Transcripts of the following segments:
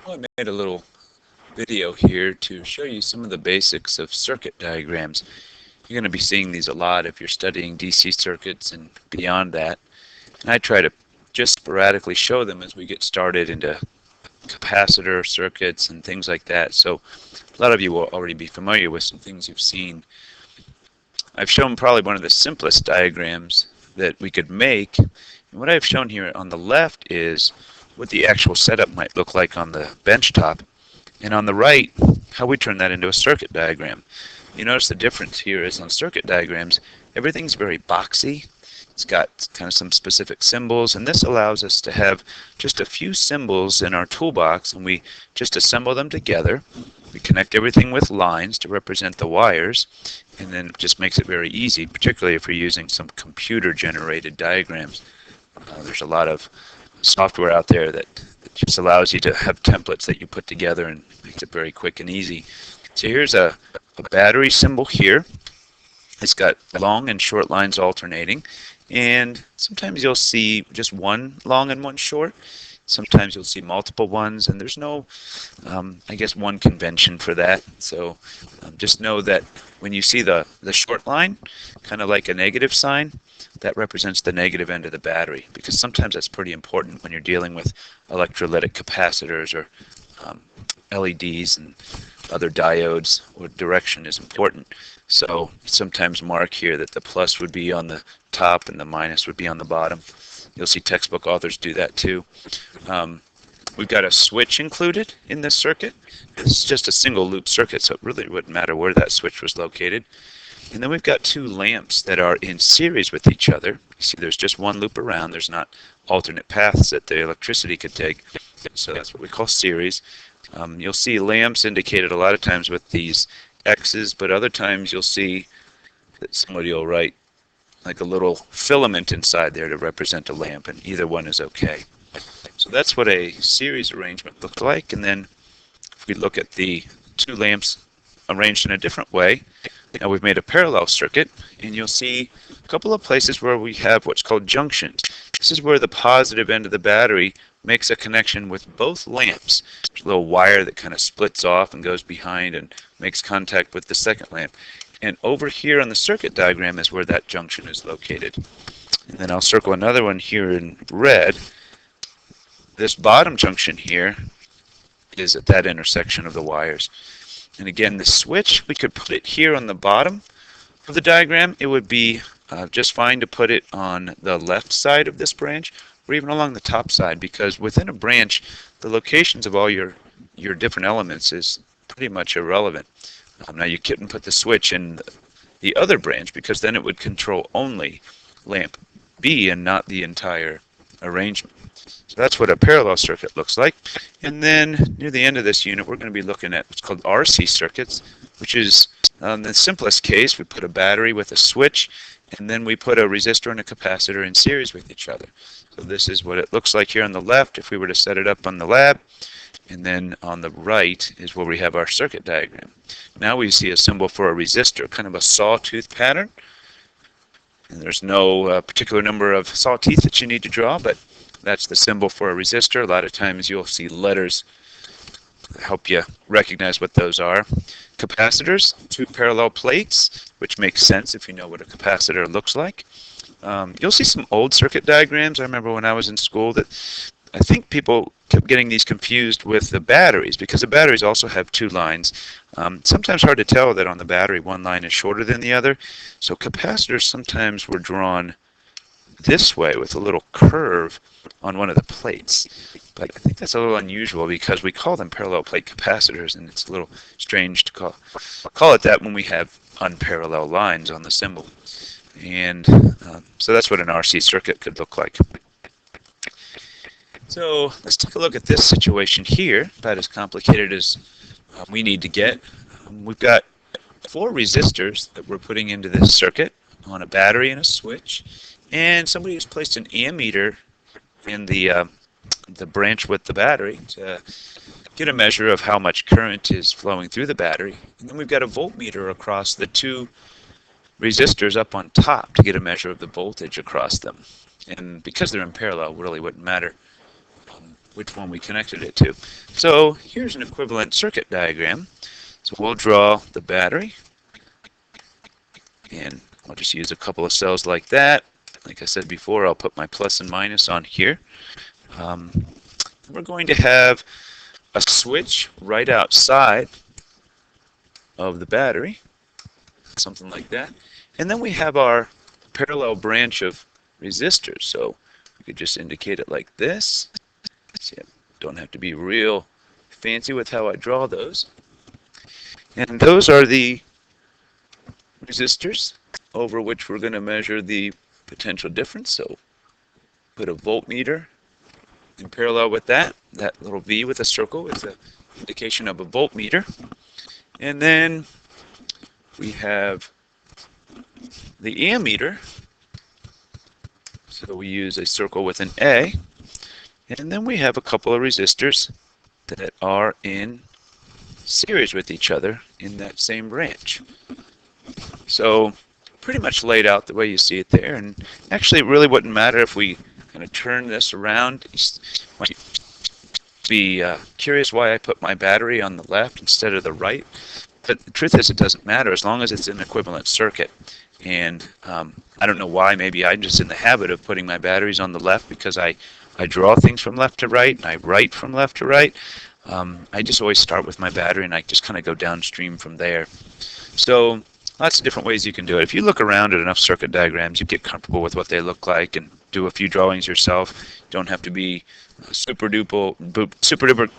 Well, I made a little video here to show you some of the basics of circuit diagrams. You're going to be seeing these a lot if you're studying DC circuits and beyond that. And I try to just sporadically show them as we get started into capacitor circuits and things like that. So a lot of you will already be familiar with some things you've seen. I've shown probably one of the simplest diagrams that we could make. And what I've shown here on the left is what the actual setup might look like on the bench top. And on the right, how we turn that into a circuit diagram. You notice the difference here is on circuit diagrams, everything's very boxy. It's got kind of some specific symbols, and this allows us to have just a few symbols in our toolbox, and we just assemble them together. We connect everything with lines to represent the wires, and then it just makes it very easy, particularly if you're using some computer-generated diagrams. There's a lot of software out there that just allows you to have templates that you put together and makes it very quick and easy. So here's a battery symbol here. It's got long and short lines alternating, and sometimes you'll see just one long and one short. Sometimes you'll see multiple ones, and there's no, I guess, one convention for that. So just know that when you see the short line, kind of like a negative sign, that represents the negative end of the battery, because sometimes that's pretty important when you're dealing with electrolytic capacitors or LEDs and other diodes, or direction is important. So sometimes mark here that the plus would be on the top and the minus would be on the bottom. You'll see textbook authors do that too. We've got a switch included in this circuit. It's just a single loop circuit, so it really wouldn't matter where that switch was located. And then we've got two lamps that are in series with each other. You see there's just one loop around. There's not alternate paths that the electricity could take. So that's what we call series. You'll see lamps indicated a lot of times with these X's, but other times you'll see that somebody will write like a little filament inside there to represent a lamp, and either one is okay. So that's what a series arrangement looks like. And then if we look at the two lamps arranged in a different way, now we've made a parallel circuit, and you'll see a couple of places where we have what's called junctions. This is where the positive end of the battery makes a connection with both lamps. There's a little wire that kind of splits off and goes behind and makes contact with the second lamp. And over here on the circuit diagram is where that junction is located. And then I'll circle another one here in red. This bottom junction here is at that intersection of the wires. And again, the switch, we could put it here on the bottom of the diagram. It would be just fine to put it on the left side of this branch, or even along the top side, because within a branch, the locations of all your different elements is pretty much irrelevant. Now you couldn't put the switch in the other branch, because then it would control only lamp B and not the entire arrangement. So that's what a parallel circuit looks like. And then near the end of this unit, we're going to be looking at what's called RC circuits, which is the simplest case. We put a battery with a switch, and then we put a resistor and a capacitor in series with each other. So this is what it looks like here on the left if we were to set it up on the lab. And then on the right is where we have our circuit diagram. Now we see a symbol for a resistor, kind of a sawtooth pattern. And there's no particular number of saw teeth that you need to draw, but that's the symbol for a resistor. A lot of times you'll see letters that help you recognize what those are. Capacitors, two parallel plates, which makes sense if you know what a capacitor looks like. You'll see some old circuit diagrams. I remember when I was in school that I think people kept getting these confused with the batteries, because the batteries also have two lines. Sometimes hard to tell that on the battery one line is shorter than the other. So capacitors sometimes were drawn this way with a little curve on one of the plates. But I think that's a little unusual because we call them parallel plate capacitors, and it's a little strange to call it that when we have unparalleled lines on the symbol. And so that's what an RC circuit could look like. So let's take a look at this situation here, about as complicated as we need to get. We've got 4 resistors that we're putting into this circuit on a battery and a switch, and somebody has placed an ammeter in the branch with the battery to get a measure of how much current is flowing through the battery. And then we've got a voltmeter across the 2 resistors up on top to get a measure of the voltage across them. And because they're in parallel, it really wouldn't matter which one we connected it to. So here's an equivalent circuit diagram. So we'll draw the battery, and I'll just use a couple of cells like that. Like I said before, I'll put my plus and minus on here. We're going to have a switch right outside of the battery, something like that. And then we have our parallel branch of resistors. So we could just indicate it like this. See, I don't have to be real fancy with how I draw those. And those are the resistors over which we're going to measure the potential difference. So put a voltmeter in parallel with that. That little V with a circle is an indication of a voltmeter. And then we have the ammeter. So we use a circle with an A. And then we have a couple of resistors that are in series with each other in that same branch. So pretty much laid out the way you see it there. And actually it really wouldn't matter if we kind of turn this around. You might be curious why I put my battery on the left instead of the right. But the truth is it doesn't matter as long as it's an equivalent circuit. And I don't know why. Maybe I'm just in the habit of putting my batteries on the left because I draw things from left to right and I write from left to right. I just always start with my battery and I just kind of go downstream from there. So lots of different ways you can do it. If you look around at enough circuit diagrams, you get comfortable with what they look like and do a few drawings yourself. You don't have to be super duper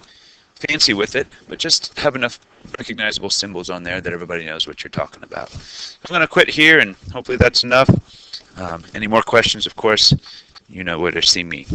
fancy with it, but just have enough recognizable symbols on there that everybody knows what you're talking about. I'm going to quit here, and hopefully that's enough. Any more questions, of course, you know where to see me.